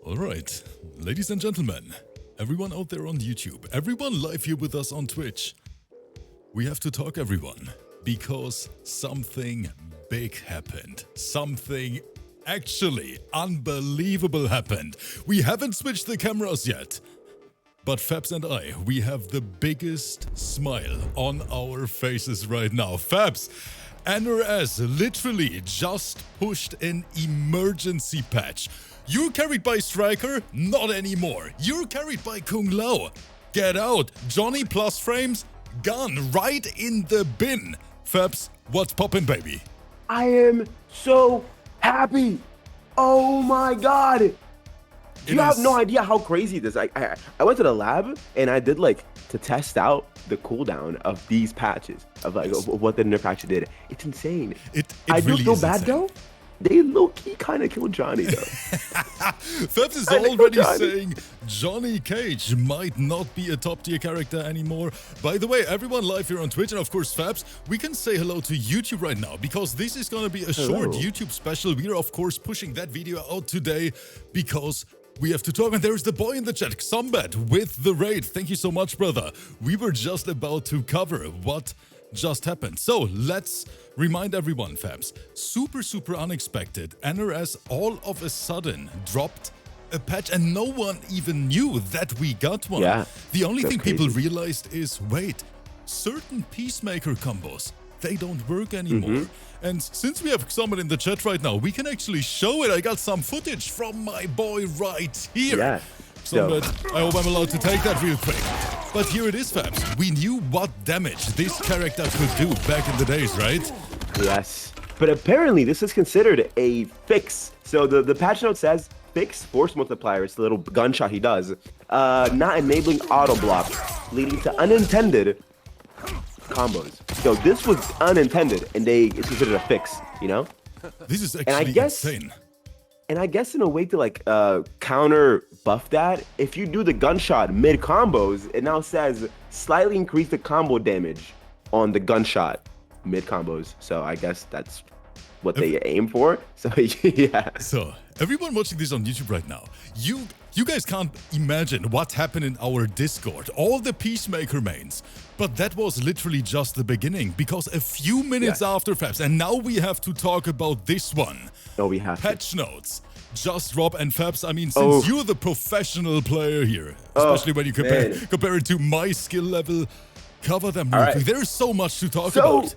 Alright, ladies and gentlemen, everyone out there on YouTube, everyone live here with us on Twitch, we have to talk, everyone, because something big happened. Something actually unbelievable happened. We haven't switched the cameras yet, but Fabs and I, we have the biggest smile on our faces right now. Fabs, NRS literally just pushed an emergency patch. You're carried by Stryker? Not anymore. You're carried by Kung Lao. Get out. Johnny plus frames? Gone. Right in the bin. Fabs, what's poppin', baby? I am so happy. Oh my God. You have no idea how crazy this is. I went to the lab and I did to test out the cooldown of these patches of what the nerf actually did. It's insane. I do feel bad though. They low-key kind of killed Johnny though. Fabs is already saying Johnny Cage might not be a top tier character anymore. By the way, everyone live here on Twitch and of course Fabs, we can say hello to YouTube right now because this is gonna be a short YouTube special. We are of course pushing that video out today because we have to talk, and there's the boy in the chat, Xombat, with the raid. Thank you so much, brother. We were just about to cover what just happened. So let's remind everyone, Fabs, super unexpected. NRS all of a sudden dropped a patch and no one even knew that we got one. Yeah, the only thing people realized is, wait, certain Peacemaker combos, they don't work anymore. And since we have someone in the chat right now, we can actually show it. I got some footage from my boy right here. Yeah. So, I hope I'm allowed to take that real quick. But here it is, Fabs. We knew what damage this character could do back in the days, right? Yes. But apparently this is considered a fix. So the patch note says, fix force multiplier. It's the little gunshot he does. Not enabling auto block, leading to unintended combos. So this was unintended, and it's considered a fix, you know? This is actually insane. And I guess in a way to counter buff that, if you do the gunshot mid combos, it now says slightly increase the combo damage on the gunshot mid combos. So I guess that's what they aim for. So yeah. So everyone watching this on YouTube right now, you guys can't imagine what happened in our Discord, all the Peacemaker mains. But that was literally just the beginning, because a few minutes after Fabs, and now we have to talk about this one. Oh, we have patch notes. Just Rob and Fabs, I mean, since you're the professional player here, especially when you compare it to my skill level, cover them real quick. There's so much to talk about.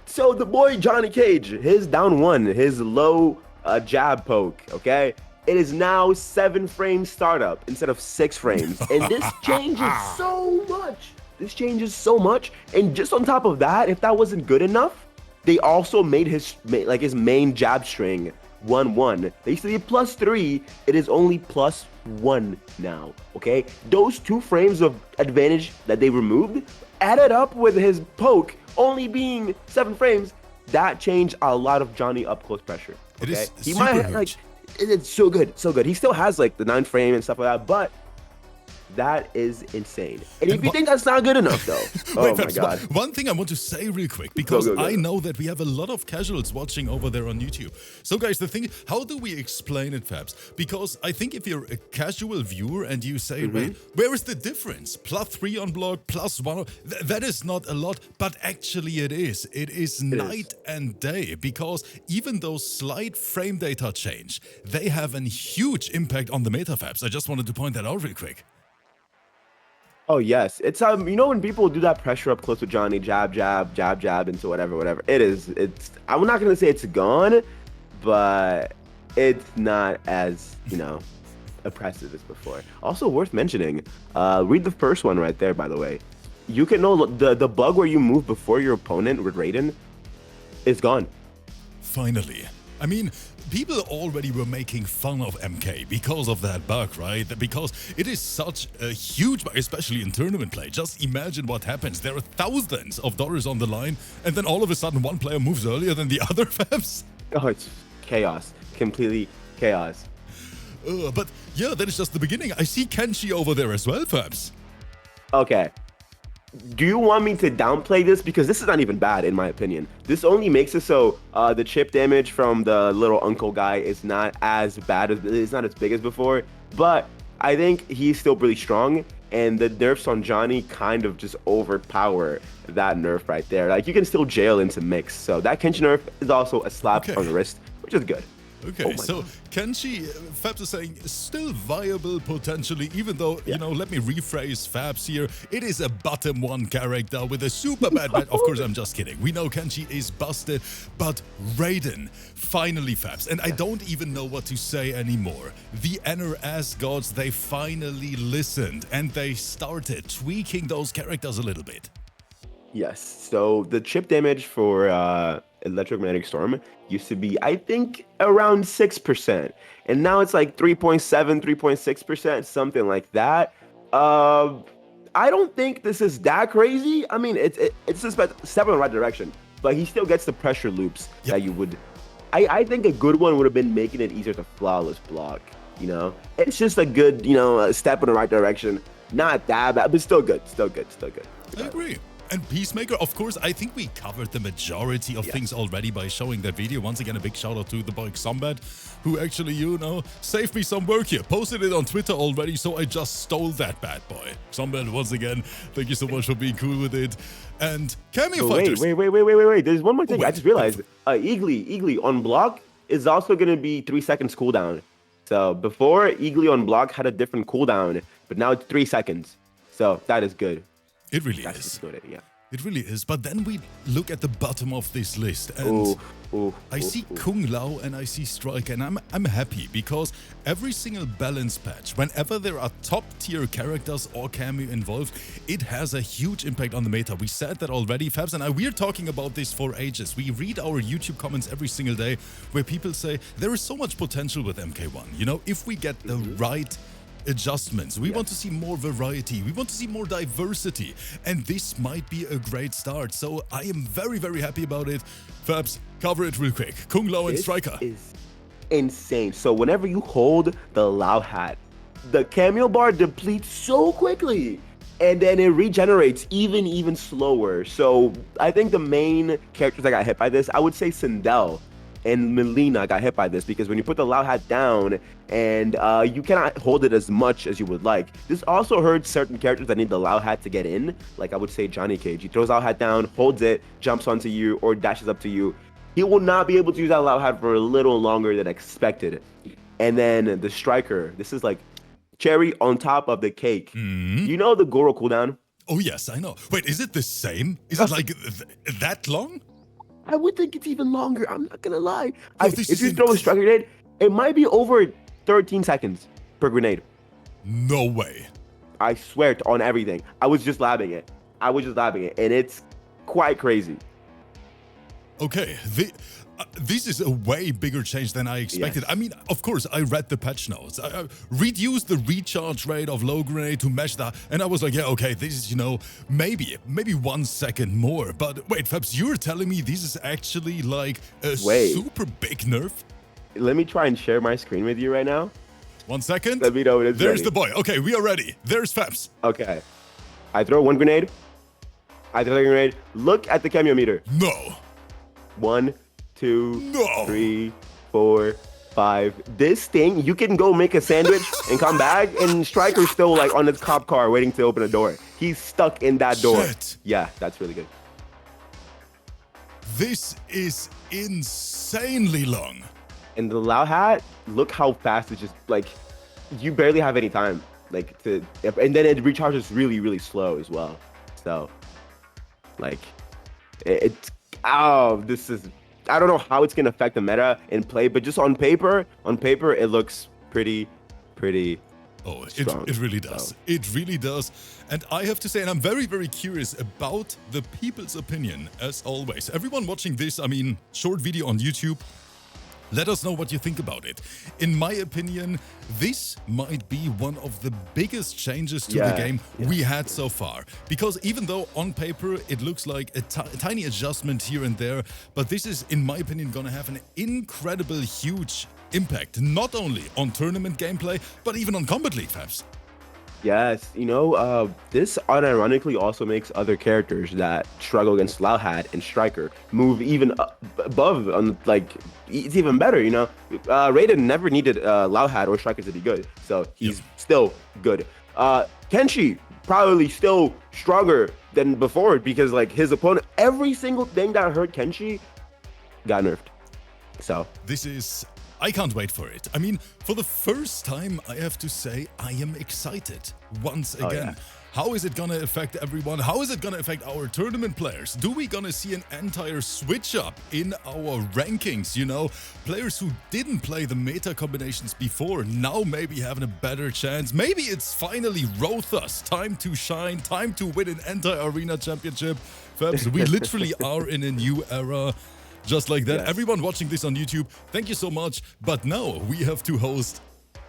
So the boy Johnny Cage, his down one, his low jab poke, okay? It is now 7 frame startup instead of 6 frames. And this changes so much. This changes so much. And just on top of that, if that wasn't good enough, they also made his main jab string 1-1. They used to be +3. It is only +1 now, okay? Those 2 frames of advantage that they removed, added up with his poke only being 7 frames, that changed a lot of Johnny up close pressure. Okay? It is he might have, it's so good, so good. He still has the 9 frame and stuff like that, but that is insane. And if you think that's not good enough, though, oh my God. One thing I want to say real quick, because I know that we have a lot of casuals watching over there on YouTube. So guys, the thing, how do we explain it, Fabs? Because I think if you're a casual viewer and you say, wait, where is the difference? +3 on block, +1, that is not a lot, but actually it is. It is night and day, because even those slight frame data change, they have a huge impact on the meta, Fabs. I just wanted to point that out real quick. Oh yes, it's you know, when people do that pressure up close with Johnny, jab into whatever. It's I'm not gonna say it's gone, but it's not as, you know, oppressive as before. Also worth mentioning, read the first one right there, by the way. You can know the bug where you move before your opponent with Raiden is gone. Finally. I mean, people already were making fun of MK because of that bug, right? Because it is such a huge bug, especially in tournament play. Just imagine what happens. There are thousands of dollars on the line, and then all of a sudden one player moves earlier than the other, Fabs. Oh, it's chaos. Completely chaos. But yeah, that is just the beginning. I see Kenshi over there as well, Fabs. Okay. Do you want me to downplay this? Because this is not even bad, in my opinion. This only makes it so the chip damage from the little uncle guy is not as bad, it's not as big as before. But I think he's still really strong, and the nerfs on Johnny kind of just overpower that nerf right there. Like, you can still jail into mix. So that Kenshi nerf is also a slap on the wrist, which is good. Okay, so Kenshi, Fabs is saying, still viable potentially, even though, you know, let me rephrase Fabs here. It is a bottom 1 character with a super bad match. Of course, I'm just kidding. We know Kenshi is busted, but Raiden, finally Fabs. And I don't even know what to say anymore. The NRS gods, they finally listened and they started tweaking those characters a little bit. Yes, so the chip damage for Electromagnetic Storm used to be, I think, around 6%. And now it's like 3.7, 3.6%, something like that. I don't think this is that crazy. I mean, it's just a step in the right direction. But he still gets the pressure loops that you would... I think a good one would have been making it easier to flawless block, you know? It's just a good, you know, a step in the right direction. Not that bad, but still good, still good, still good. I agree. And Peacemaker, of course, I think we covered the majority of things already by showing that video. Once again, a big shout out to the boy Xombat, who actually, you know, saved me some work here. Posted it on Twitter already, so I just stole that bad boy. Xombat, once again, thank you so much for being cool with it. And Kameo fighters. Wait. There's one more thing. I just realized. Eagly on block is also going to be 3 seconds cooldown. So before, Eagly on block had a different cooldown, but now it's 3 seconds. So that is good. It really is. Good, yeah. It really is. But then we look at the bottom of this list, and I see Kung Lao and I see Stryker, and I'm happy because every single balance patch, whenever there are top tier characters or Kameo involved, it has a huge impact on the meta. We said that already, Fabs, and we're talking about this for ages. We read our YouTube comments every single day where people say there is so much potential with MK1. You know, if we get the right adjustments, we want to see more variety, we want to see more diversity, and this might be a great start. So I am very, very happy about it. Fabs, cover it real quick. Kung Lao and Stryker. This is insane. So whenever you hold the Lao hat, the Kameo bar depletes so quickly, and then it regenerates even slower. So I think the main characters that got hit by this, I would say Sindel and Melina got hit by this, because when you put the Lao hat down and you cannot hold it as much as you would like. This also hurts certain characters that need the Lao hat to get in. Like I would say Johnny Cage. He throws Lao hat down, holds it, jumps onto you, or dashes up to you. He will not be able to use that Lao hat for a little longer than expected. And then the Stryker. This is like cherry on top of the cake. You know the Goro cooldown? Oh yes, I know. Wait, is it the same? Is it like that long? I would think it's even longer. I'm not gonna lie. If you throw a Stryker grenade, it might be over 13 seconds per grenade. No way. I swear on everything. I was just labbing it. And it's quite crazy. Okay, this is a way bigger change than I expected. I mean, of course, I read the patch notes. I reduced the recharge rate of low grenade to match that, and I was like, yeah, okay, this is, you know, maybe 1 second more. But wait, Fabs, you're telling me this is actually like a super big nerf? Let me try and share my screen with you right now. 1 second. Let me know when it's There's ready. the boy. Okay, we are ready. There's Fabs. Okay. I throw one grenade. I throw a grenade. Look at the Kameo meter. No. 1, 2, 3, 4, 5. This thing, you can go make a sandwich and come back, and Stryker's still like on his cop car waiting to open a door. He's stuck in that door. Shit. Yeah, that's really good. This is insanely long. And the Lao hat, look how fast it's just like, you barely have any time. Like to, and then it recharges really slow as well. So, like, it's, this is, I don't know how it's gonna affect the meta in play, but just on paper, it looks pretty strong. It really does. So. It really does. And I have to say, and I'm very curious about the people's opinion, as always. Everyone watching this, I mean, short video on YouTube, let us know what you think about it. In my opinion, this might be one of the biggest changes to the game we had so far. Because even though on paper it looks like a tiny adjustment here and there, but this is, in my opinion, gonna have an incredible, huge impact, not only on tournament gameplay, but even on Combat League, Fabs. Yes, this unironically also makes other characters that struggle against Lao and Striker move even above on like it's even better. Raiden never needed Lao or Striker to be good, so Yep. he's still good. Kenshi probably still stronger than before because like his opponent, every single thing that hurt Kenshi got nerfed. So I can't wait for it. I mean, for the first time, I have to say, I am excited once again. yeah. How is it gonna affect everyone? How is it gonna affect our tournament players? Do we gonna see an entire switch up in our rankings? Players who didn't play the meta combinations before now maybe having a better chance. Maybe it's finally Rotha's time to shine, time to win an entire arena championship. Fabs, we literally are in a new era. Just like that. Yes. Everyone watching this on YouTube, thank you so much. But now we have to host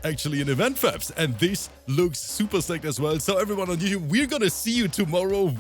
actually an event, Fabs. And this looks super stacked as well. So everyone on YouTube, we're gonna see you tomorrow.